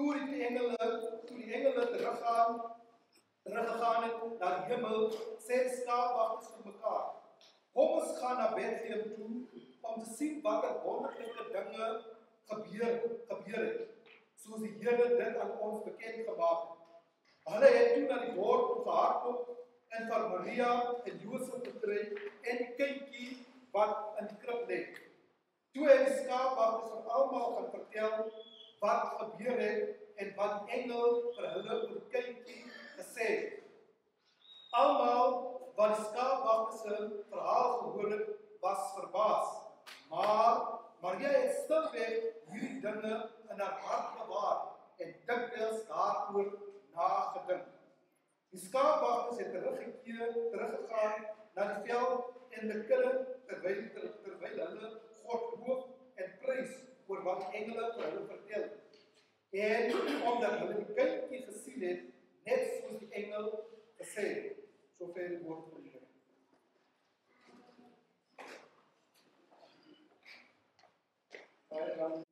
Toe die engele teruggegaan het na die hemel, sê die skaapwagters vir mekaar: "Kom ons gaan na Bethlehem toe om te sien watter wonderlike dinge gebeur het, soos die Here dit aan ons bekend gemaak het." Hulle het toe na die dorp toe gehardloop en vir Maria en Josef gekry en die kindjie wat in die krib lê. Toe het die skaapwagters vir almal gaan vertel wat gebeur het en wat die engel vir hulle oor die kindjie gesê het. Almal wat die skaapwagters se verhaal gehoor het, was verbaas. Maar Maria het stilweg hierdie dinge in haar hart bewaar en dikwels daaroor nagedink. Die skaapwagters het teruggegaan na die veld en die kudde terwyl hulle God loof en prys oor wat die engele vir hulle vertel het. En omdat hulle die kindjie gesien het, net soos die engel gesê het. Sover die woord van die Here.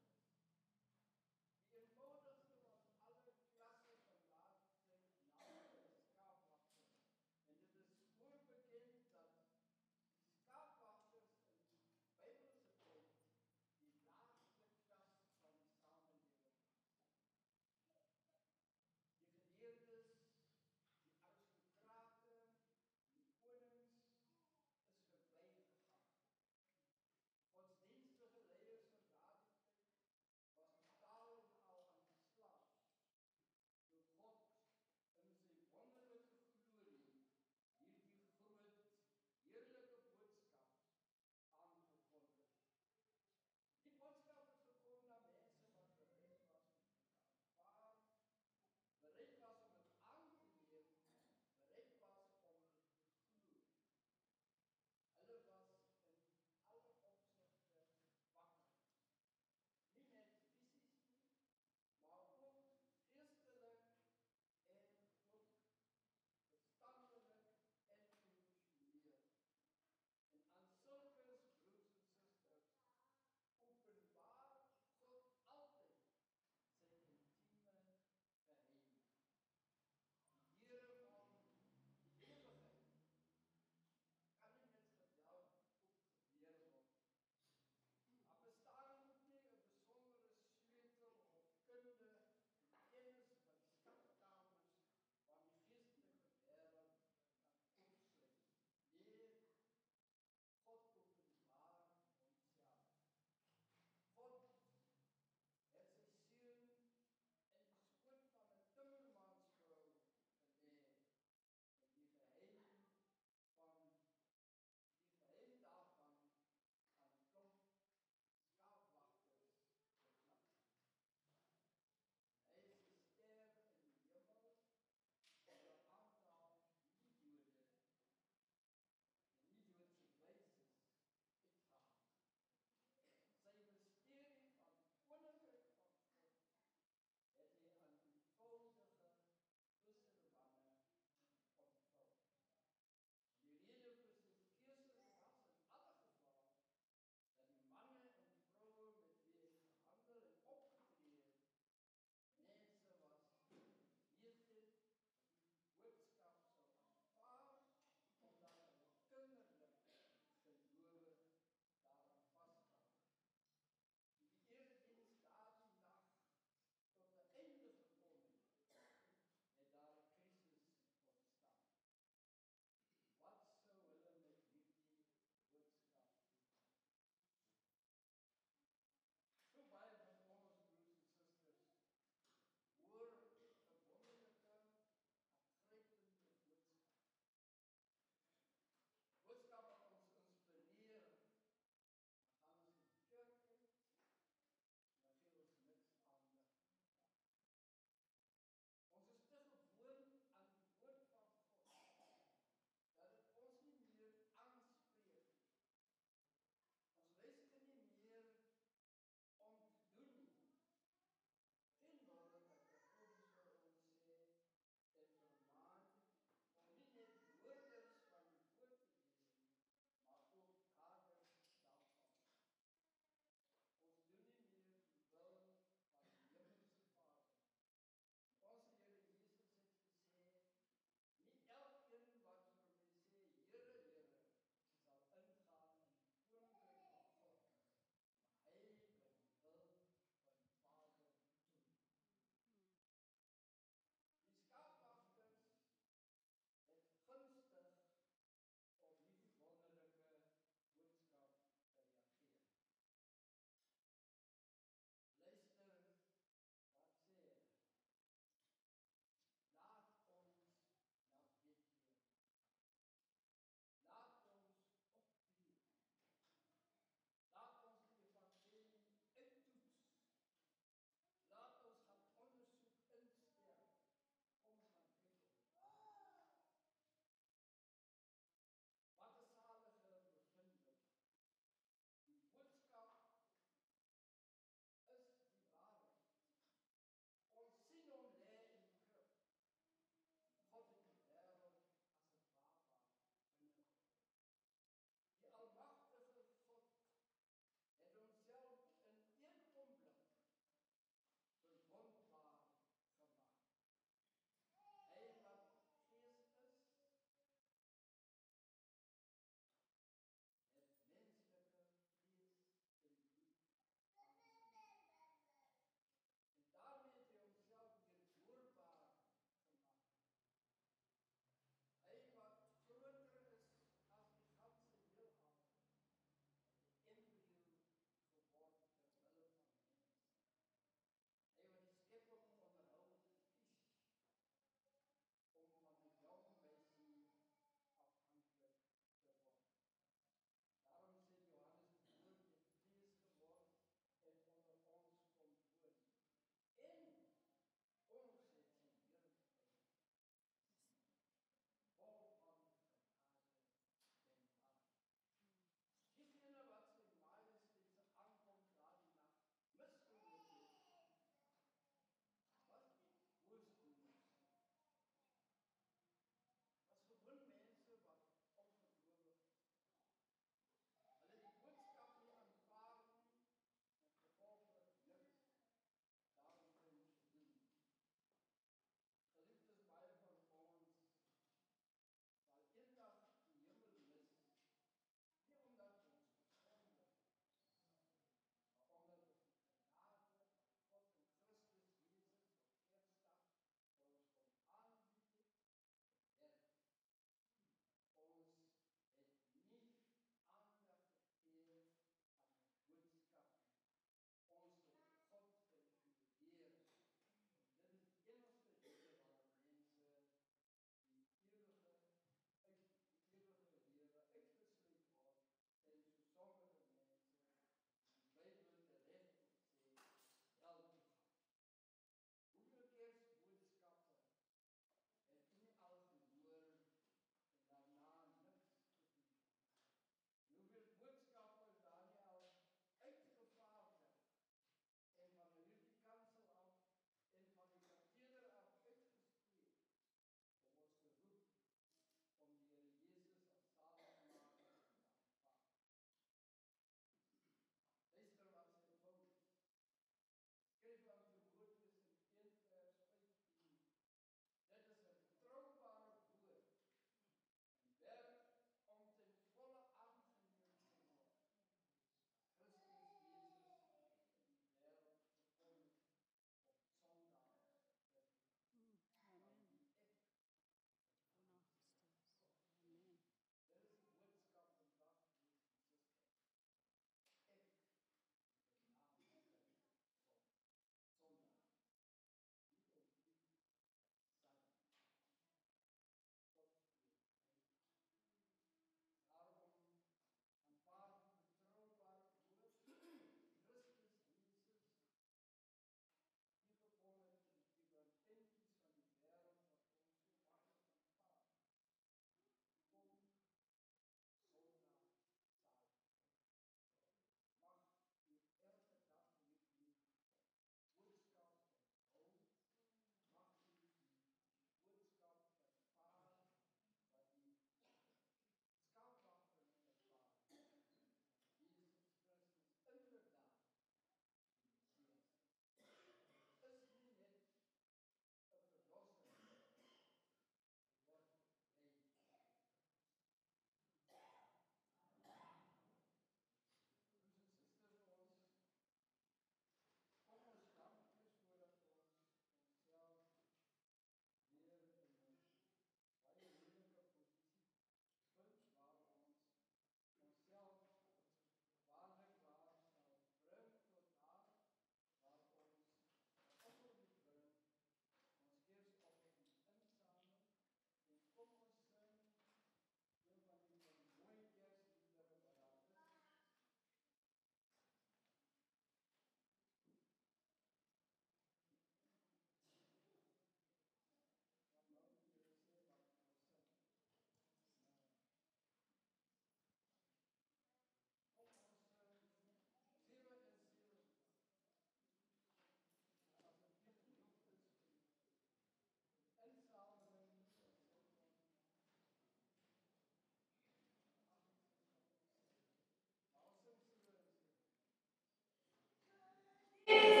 Amen.